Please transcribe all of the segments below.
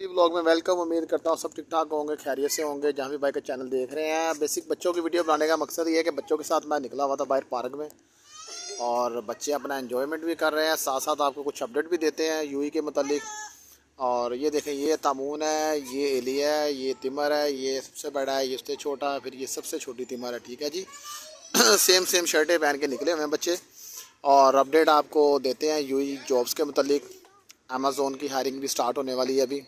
Vlog में welcome. उम्मीद करता हूँ सब ठीक ठाक होंगे, खैरियत से होंगे। जहाँ भी भाई का चैनल देख रहे हैं, बेसिक बच्चों की वीडियो बनाने का मकसद ये है कि बच्चों के साथ मैं निकला हुआ था बाहर पार्क में और बच्चे अपना एंजॉयमेंट भी कर रहे हैं, साथ साथ आपको कुछ अपडेट भी देते हैं यूई के मतलब। और ये देखें, ये तामून है, ये एलिया है, ये तिमर है, ये सबसे बड़ा है, ये उससे छोटा है, फिर ये सबसे छोटी तिमर है। ठीक है जी। सेम शर्टें पहन के निकले हुए हैं बच्चे और अपडेट आपको देते हैं यूई जॉब्स के मतलब। अमेज़ोन की हायरिंग भी स्टार्ट होने वाली है, अभी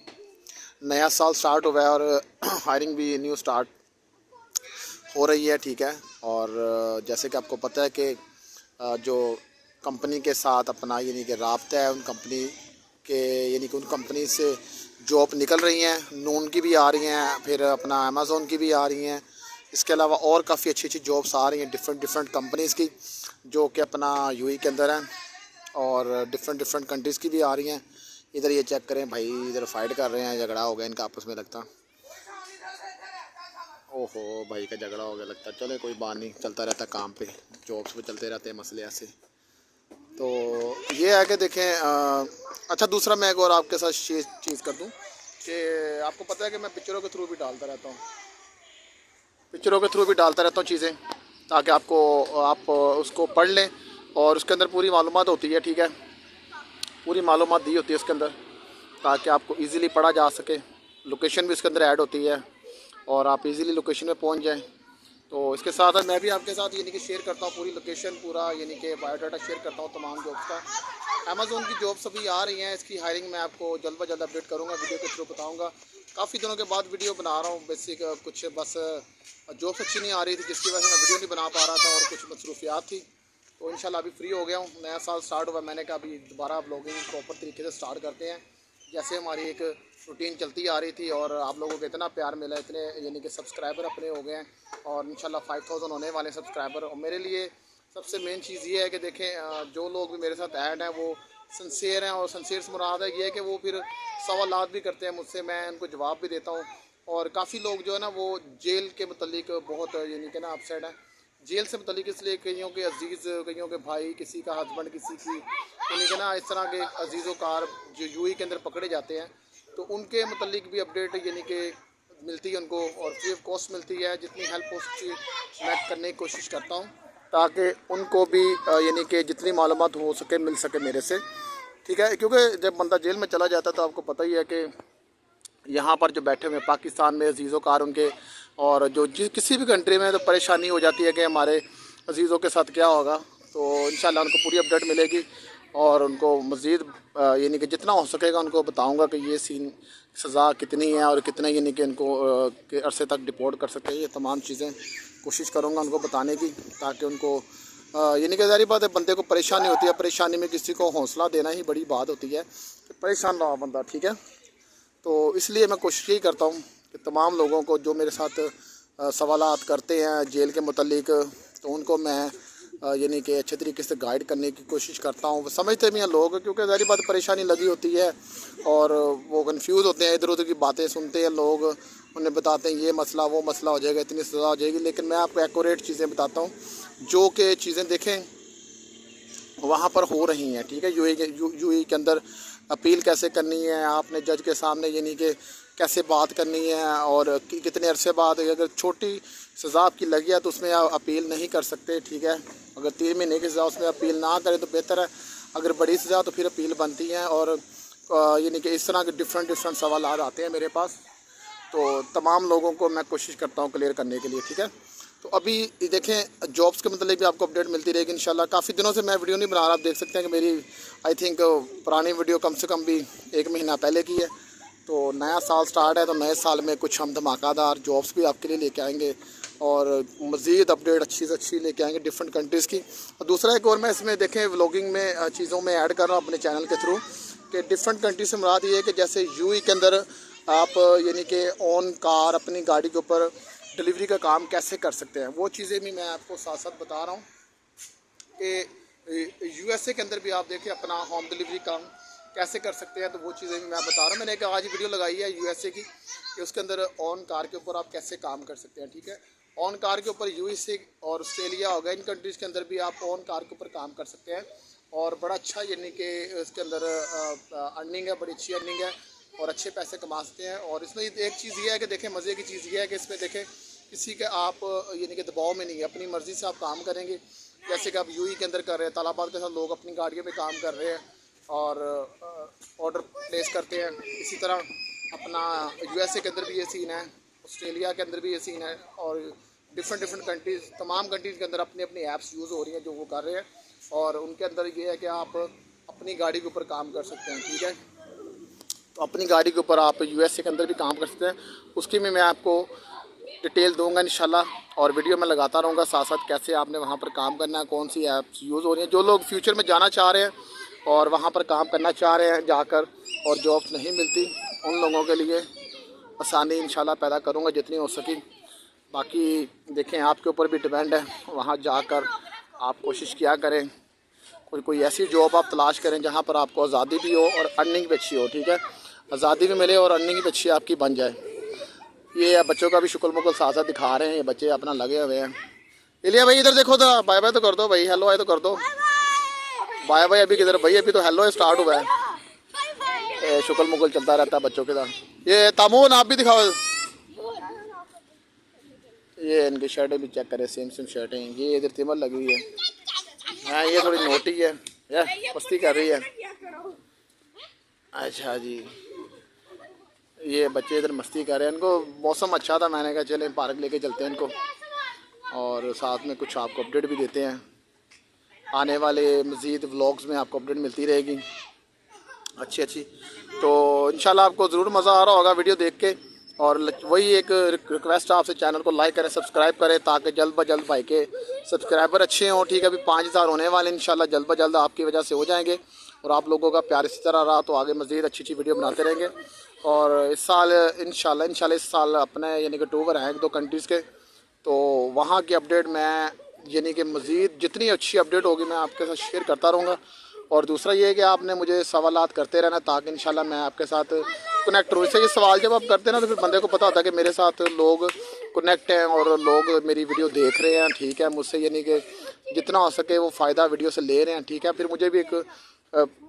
नया साल स्टार्ट हुआ है और हायरिंग भी न्यू स्टार्ट हो रही है। ठीक है। और जैसे कि आपको पता है कि जो कंपनी के साथ अपना यानी कि राब्ता है, उन कंपनी के यानी कि उन कंपनी से जॉब निकल रही हैं, नून की भी आ रही हैं, फिर अपना अमेज़ोन की भी आ रही हैं। इसके अलावा और काफ़ी अच्छी अच्छी जॉब्स आ रही हैं डिफरेंट कंपनीज़ की, जो कि अपना यूएई के अंदर हैं और डिफरेंट कंट्रीज़ की भी आ रही हैं। इधर ये चेक करें भाई, इधर फाइट कर रहे हैं, झगड़ा हो गया इनका आपस में लगता। ओहो भाई का झगड़ा हो गया लगता। चले कोई बात नहीं, चलता रहता काम पे, जॉब्स पे चलते रहते हैं मसले ऐसे। तो ये है कि देखें अच्छा, दूसरा मैं एक और आपके साथ चीज़ कर दूं कि आपको पता है कि मैं पिक्चरों के थ्रू भी डालता रहता हूँ, चीज़ें, ताकि आप उसको पढ़ लें और उसके अंदर पूरी मालूमात होती है। ठीक है। पूरी मालूमात दी होती है उसके अंदर, ताकि आपको इजीली पढ़ा जा सके। लोकेशन भी उसके अंदर ऐड होती है और आप इजीली लोकेशन में पहुंच जाएं। तो इसके साथ साथ मैं भी आपके साथ यानी कि शेयर करता हूँ पूरी लोकेशन, पूरा यानी कि बायोडाटा शेयर करता हूँ तमाम जॉब्स का। अमेज़ोन की जॉब्स अभी आ रही हैं, इसकी हायरिंग मैं आपको जल्द ब जल्द अपडेट करूँगा, वीडियो के थ्रू बताऊँगा। काफ़ी दिनों के बाद वीडियो बना रहा हूँ, बेसिक कुछ बस जॉब्स अच्छी नहीं आ रही थी जिसकी वजह से मैं वीडियो नहीं बना पा रहा था और कुछ मसरूफियात थी। तो इंशाल्लाह अभी फ्री हो गया हूँ, नया साल स्टार्ट हुआ, मैंने कहा अभी दोबारा ब्लॉगिंग प्रॉपर तरीके से स्टार्ट करते हैं। जैसे हमारी एक रूटीन चलती आ रही थी और आप लोगों को इतना प्यार मिला, इतने यानी कि सब्सक्राइबर अपने हो गए हैं और इंशाल्लाह 5000 होने वाले सब्सक्राइबर। और मेरे लिए सबसे मेन चीज़ ये है कि देखें, जो लोग भी मेरे साथ ऐड हैं वो सिंसियर हैं, और सिंसियर से मुराद है ये है कि वो फिर सवालात भी करते हैं मुझसे, मैं उनको जवाब भी देता हूँ। और काफ़ी लोग जो है ना वो जेल के मतलब बहुत यानी कि ना अपसेट हैं। जेल से मतलब इसलिए कईयों के अजीज़, कईयों के भाई, किसी का हस्बैंड, किसी की यानी कि ना इस तरह के अजीज़ कार जो यूई के अंदर पकड़े जाते हैं, तो उनके मतलब भी अपडेट यानी कि मिलती है उनको और फ्री ऑफ कॉस्ट मिलती है। जितनी हेल्प हो सकती है मैं करने की कोशिश करता हूँ, ताकि उनको भी यानी कि जितनी मालूमात हो सके मिल सके मेरे से। ठीक है। क्योंकि जब बंदा जेल में चला जाता है तो आपको पता ही है कि यहाँ पर जो बैठे हुए पाकिस्तान में अजीज़ों कार उनके, और जो किसी भी कंट्री में तो परेशानी हो जाती है कि हमारे अजीज़ों के साथ क्या होगा। तो इंशाल्लाह उनको पूरी अपडेट मिलेगी और उनको मज़ीद यानी कि जितना हो सकेगा उनको बताऊंगा कि ये सीन सज़ा कितनी है और कितने यानी कि इनको के अरसे तक डिपोर्ट कर सके। ये तमाम चीज़ें कोशिश करूँगा उनको बताने की, ताकि उनको यानी कि ज़ाहिर बात है बंदे को परेशानी होती है, परेशानी में किसी को हौसला देना ही बड़ी बात होती है कि परेशान रहा बंदा। ठीक है। तो इसलिए मैं कोशिश यही करता हूँ कि तमाम लोगों को जो मेरे साथ सवालात करते हैं जेल के मुतल्लिक, तो उनको मैं यानी कि अच्छे तरीके से गाइड करने की कोशिश करता हूँ। वो समझते भी हैं लोग, क्योंकि ज़ाहिर बात परेशानी लगी होती है और वो कंफ्यूज होते हैं, इधर उधर की बातें सुनते हैं लोग, उन्हें बताते हैं ये मसला वो मसला हो जाएगा, इतनी सज़ा हो जाएगी। लेकिन मैं आपको एक्यूरेट चीज़ें बताता हूँ जो कि चीज़ें देखें वहाँ पर हो रही हैं। ठीक है। यूएई के अंदर अपील कैसे करनी है, आपने जज के सामने यानी कि कैसे बात करनी है, और कितने अरसे बाद अगर छोटी सज़ा आपकी लगी है तो उसमें आप अपील नहीं कर सकते। ठीक है। अगर 3 महीने की सज़ा उसमें अपील ना करें तो बेहतर है, अगर बड़ी सज़ा तो फिर अपील बनती है। और यानी कि इस तरह के डिफरेंट सवाल आते हैं मेरे पास, तो तमाम लोगों को मैं कोशिश करता हूँ क्लियर करने के लिए। ठीक है। तो अभी देखें जॉब्स के मतलब भी आपको अपडेट मिलती रहेगी इंशाल्लाह। काफ़ी दिनों से मैं वीडियो नहीं बना रहा, आप देख सकते हैं कि मेरी आई थिंक पुरानी वीडियो कम से कम भी 1 महीना पहले की है। तो नया साल स्टार्ट है, तो नए साल में कुछ हम धमाकेदार जॉब्स भी आपके लिए लेके आएंगे और मज़ीद अपडेट अच्छी से अच्छी लेके आएंगे डिफरेंट कंट्रीज़ की। और दूसरा एक और मैं इसमें देखें व्लॉगिंग में चीज़ों में ऐड कर रहा हूँ अपने चैनल के थ्रू कि डिफरेंट कंट्री से मुराद ये है कि जैसे यूएई के अंदर आप यानी कि ऑन कार अपनी गाड़ी के ऊपर डिलीवरी का काम कैसे कर सकते हैं, वो चीज़ें भी मैं आपको साथ साथ बता रहा हूँ कि यूएसए के अंदर भी आप देखिए अपना होम डिलीवरी काम कैसे कर सकते हैं। तो वो चीज़ें भी मैं बता रहा हूँ। मैंने एक आज वीडियो लगाई है यूएसए की कि उसके अंदर ऑन कार के ऊपर आप कैसे काम कर सकते हैं। ठीक है। ऑन कार के ऊपर यूएसए और ऑस्ट्रेलिया हो गया, इन कंट्रीज़ के अंदर भी आप ऑन कार के ऊपर काम कर सकते हैं और बड़ा अच्छा यानी कि इसके अंदर अर्निंग है, बड़ी अच्छी अर्निंग है। और अच्छे पैसे कमा सकते हैं। और इसमें एक चीज़ ये है कि देखें, मज़े की चीज़ ये है कि इसमें देखें किसी के आप यानी कि दबाव में नहीं है, अपनी मर्ज़ी से आप काम करेंगे। जैसे कि आप यूई के अंदर कर रहे हैं, तालाबाद के साथ लोग अपनी गाड़ियों पे काम कर रहे हैं और ऑर्डर प्लेस करते हैं। इसी तरह अपना यूएसए के अंदर भी ये सीन है, ऑस्ट्रेलिया के अंदर भी ये सीन है, और डिफरेंट कंट्रीज़, तमाम कंट्रीज़ के अंदर अपनी अपनी ऐप्स यूज़ हो रही हैं जो वो कर रहे हैं। और उनके अंदर ये है कि आप अपनी गाड़ी के ऊपर काम कर सकते हैं, ठीक है। तो अपनी गाड़ी के ऊपर आप यूएसए के अंदर भी काम कर सकते हैं। उसकी भी मैं आपको डिटेल दूंगा इंशाल्लाह, और वीडियो में लगाता रहूँगा साथ साथ कैसे आपने वहाँ पर काम करना है, कौन सी ऐप्स यूज़ हो रही हैं। जो लोग फ्यूचर में जाना चाह रहे हैं और वहाँ पर काम करना चाह रहे हैं जाकर और जॉब्स नहीं मिलती, उन लोगों के लिए आसानी इंशाल्लाह पैदा करूँगा जितनी हो सकी। बाकी देखें, आपके ऊपर भी डिपेंड है, वहाँ जाकर आप कोशिश किया करें, कोई ऐसी जॉब आप तलाश करें जहाँ पर आपको आज़ादी भी हो और अर्निंग भी अच्छी हो, ठीक है। आज़ादी भी मिले और अर्निंग भी अच्छी आपकी बन जाए। ये बच्चों का भी शुक्ल मुकल साथ साथ दिखा रहे हैं, ये बच्चे अपना लगे हुए हैं। इलिया भाई इधर देखो तो, बाय बाय तो कर दो भाई, हेलो आए तो कर दो, बाय बाय अभी किधर भाई, अभी तो हेलो स्टार्ट हुआ है। शुक्ल मुकल चलता रहता है बच्चों के साथ। ये तामून आप भी दिखाओ, ये इनकी शर्टें भी चेक करें, सेम शर्टें। ये इधर तिमर लगी हुई है, हाँ ये थोड़ी नोटी है, मस्ती कर रही है। अच्छा जी, ये बच्चे इधर मस्ती कर रहे हैं। इनको मौसम अच्छा था, मैंने कहा चलें पार्क लेके चलते हैं इनको, और साथ में कुछ आपको अपडेट भी देते हैं। आने वाले मज़ीद व्लॉग्स में आपको अपडेट मिलती रहेगी अच्छी। तो इंशाल्लाह आपको ज़रूर मज़ा आ रहा होगा वीडियो देख के। और वही एक रिक्वेस्ट आपसे, चैनल को लाइक करें, सब्सक्राइब करें, ताकि जल्द ब जल्द भाई के सब्सक्राइबर अच्छे हों, ठीक है। अभी 5000 होने वाले इंशाल्लाह, जल्द ब जल्द आपकी वजह से हो जाएंगे। और आप लोगों का प्यार इसी तरह रहा तो आगे मज़ीद अच्छी वीडियो बनाते रहेंगे। और इस साल इंशाल्लाह इस साल अपने यानी कि टूर हैं 1-2 कंट्रीज़ के, तो वहाँ की अपडेट मैं यानी कि मज़ीद जितनी अच्छी अपडेट होगी मैं आपके साथ शेयर करता रहूँगा। और दूसरा ये है कि आपने मुझे सवालात करते रहना, ताकि इंशाल्लाह मैं आपके साथ कनेक्ट रहूँ। इससे ये सवाल जब आप करते हैं ना, तो फिर बंदे को पता होता है कि मेरे साथ लोग कनेक्ट हैं और लोग मेरी वीडियो देख रहे हैं, ठीक है। मुझसे यानी कि जितना हो सके वो फ़ायदा वीडियो से ले रहे हैं, ठीक है। फिर मुझे भी एक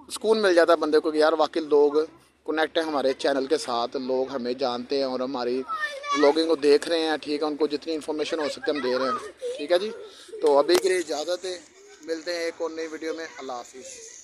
सुकून मिल जाता है बंदे को कि यार वाकई लोग कनेक्ट हैं हमारे चैनल के साथ, लोग हमें जानते हैं और हमारी व्लॉगिंग को देख रहे हैं, ठीक है। उनको जितनी इन्फॉर्मेशन हो सकती है हम दे रहे हैं, ठीक है जी। तो अभी के लिए इजाज़त है, मिलते हैं एक और नई वीडियो में। अल्लाह हाफिज़।